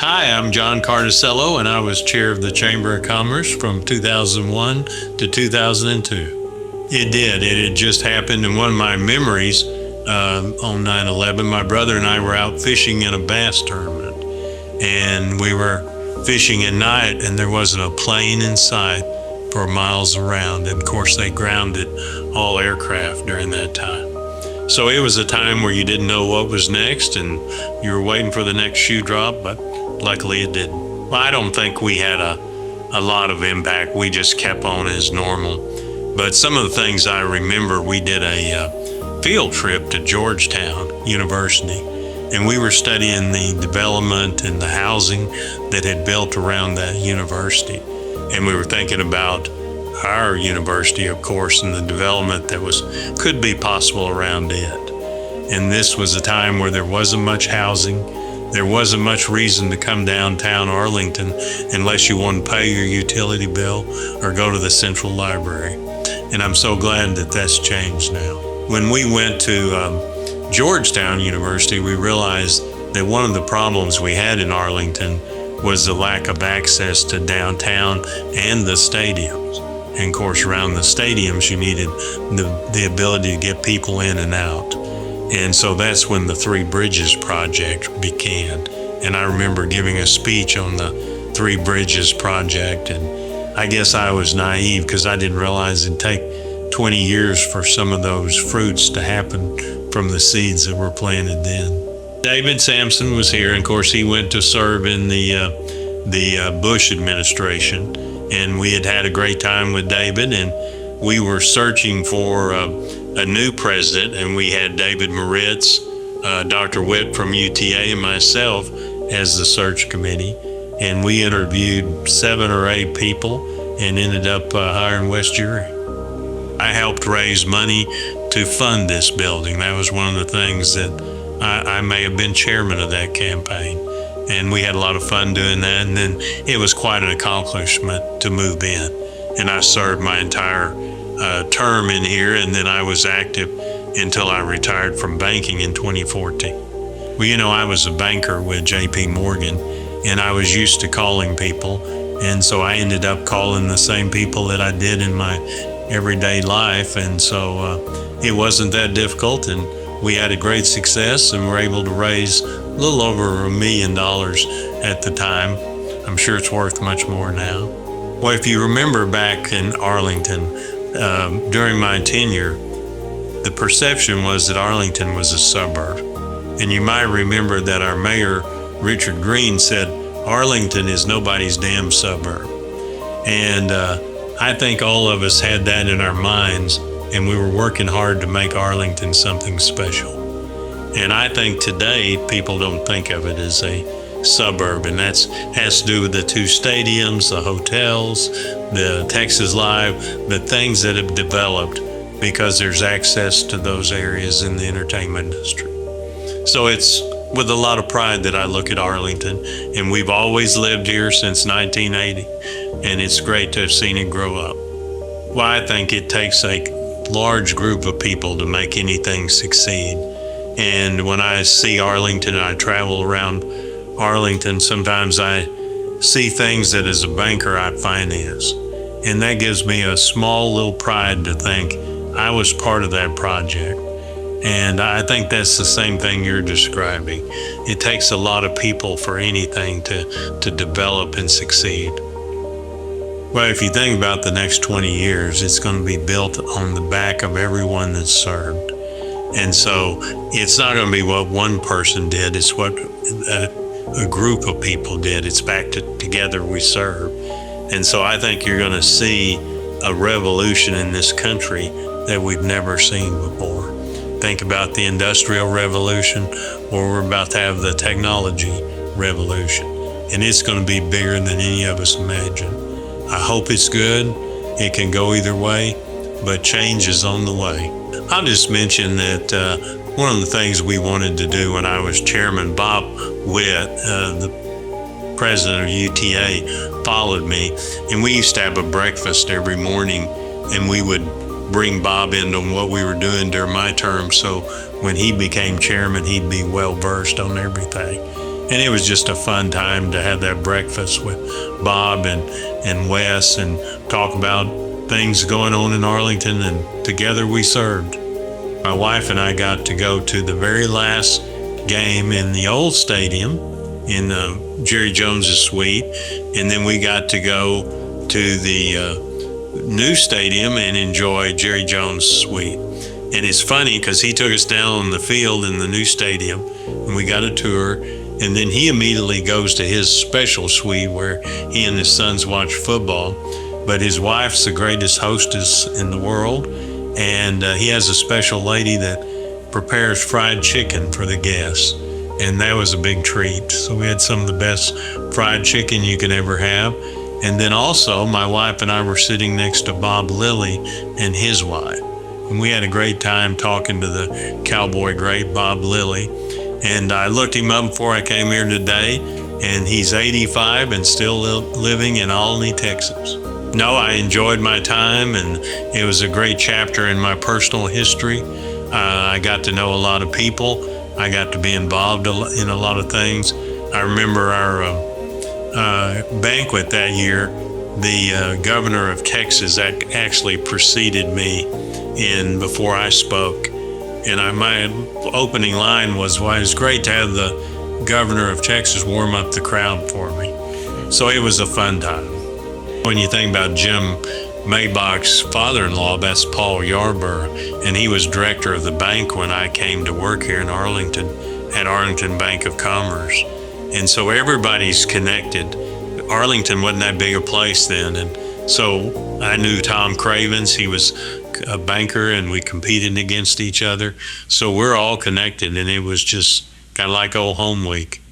Hi, I'm John Cartusciello, and I was chair of the Chamber of Commerce from 2001 to 2002. It did. It had just happened, and one of my memories on 9/11, my brother and I were out fishing in a bass tournament, and we were fishing at night, and there wasn't a plane in sight for miles around. And of course, they grounded all aircraft during that time. So it was a time where you didn't know what was next, and you were waiting for the next shoe drop, but luckily it didn't. Well, I don't think we had a lot of impact. We just kept on as normal. But some of the things I remember, we did a field trip to Georgetown University, and we were studying the development and the housing that had built around that university. And we were thinking about our university, of course, and the development that could be possible around it. And this was a time where there wasn't much housing. There wasn't much reason to come downtown Arlington unless you wanted to pay your utility bill or go to the Central Library. And I'm so glad that that's changed now. When we went to Georgetown University, we realized that one of the problems we had in Arlington was the lack of access to downtown and the stadiums. And of course, around the stadiums, you needed the ability to get people in and out. And so that's when the Three Bridges project began. And I remember giving a speech on the Three Bridges project. And I guess I was naive because I didn't realize it'd take 20 years for some of those fruits to happen from the seeds that were planted then. David Sampson was here, and of course he went to serve in the Bush administration, and we had a great time with David, and we were searching for a new president, and we had David Moritz, Dr. Witt from UTA, and myself as the search committee, and we interviewed 7 or 8 people and ended up hiring Wes Jury. I helped raise money to fund this building. That was one of the things that I may have been chairman of that campaign, and we had a lot of fun doing that. And then it was quite an accomplishment to move in, and I served my entire term in here, and then I was active until I retired from banking in 2014. Well, I was a banker with JP Morgan, and I was used to calling people, and so I ended up calling the same people that I did in my everyday life, and so it wasn't that difficult, and we had a great success, and were able to raise a little over $1 million at the time. I'm sure it's worth much more now. Well, if you remember back in Arlington, during my tenure, the perception was that Arlington was a suburb. And you might remember that our mayor, Richard Green, said, Arlington is nobody's damn suburb. And I think all of us had that in our minds, and we were working hard to make Arlington something special. And I think today people don't think of it as a suburb, and that has to do with the 2 stadiums, the hotels, the Texas Live, the things that have developed because there's access to those areas in the entertainment industry. So it's with a lot of pride that I look at Arlington, and we've always lived here since 1980, and it's great to have seen it grow up. Well, I think it takes a large group of people to make anything succeed. And when I see Arlington and I travel around Arlington, sometimes I see things that as a banker I finance. And that gives me a small little pride to think I was part of that project. And I think that's the same thing you're describing. It takes a lot of people for anything to develop and succeed. Well, if you think about the next 20 years, it's going to be built on the back of everyone that's served. And so it's not going to be what one person did, it's what a group of people did. It's back to together we serve. And so I think you're going to see a revolution in this country that we've never seen before. Think about the Industrial Revolution, or we're about to have the technology revolution. And it's going to be bigger than any of us imagine. I hope it's good. It can go either way, but change is on the way. I'll just mention that one of the things we wanted to do when I was chairman, Bob Witt, the president of UTA, followed me, and we used to have a breakfast every morning, and we would bring Bob into what we were doing during my term, so when he became chairman, he'd be well versed on everything. And it was just a fun time to have that breakfast with Bob and Wes and talk about things going on in Arlington, and together we served. My wife and I got to go to the very last game in the old stadium in Jerry Jones's suite, and then we got to go to the new stadium and enjoy Jerry Jones' suite. And it's funny because he took us down on the field in the new stadium and we got a tour, and then he immediately goes to his special suite where he and his sons watch football. But his wife's the greatest hostess in the world, and he has a special lady that prepares fried chicken for the guests, and that was a big treat. So we had some of the best fried chicken you can ever have. And then also my wife and I were sitting next to Bob Lilly and his wife, and we had a great time talking to the cowboy great Bob Lilly. And I looked him up before I came here today, and he's 85 and still living in Albany, Texas. No, I enjoyed my time, and it was a great chapter in my personal history. I got to know a lot of people. I got to be involved in a lot of things. I remember our banquet that year. The governor of Texas actually preceded me in before I spoke. And my opening line was, well, it's great to have the governor of Texas warm up the crowd for me. So it was a fun time. When you think about Jim Maybach's father-in-law, that's Paul Yarborough, and he was director of the bank when I came to work here in Arlington at Arlington Bank of Commerce. And so everybody's connected. Arlington wasn't that big a place then. And so I knew Tom Cravens. He was a banker, and we competed against each other. So we're all connected, and it was just kind of like old home week.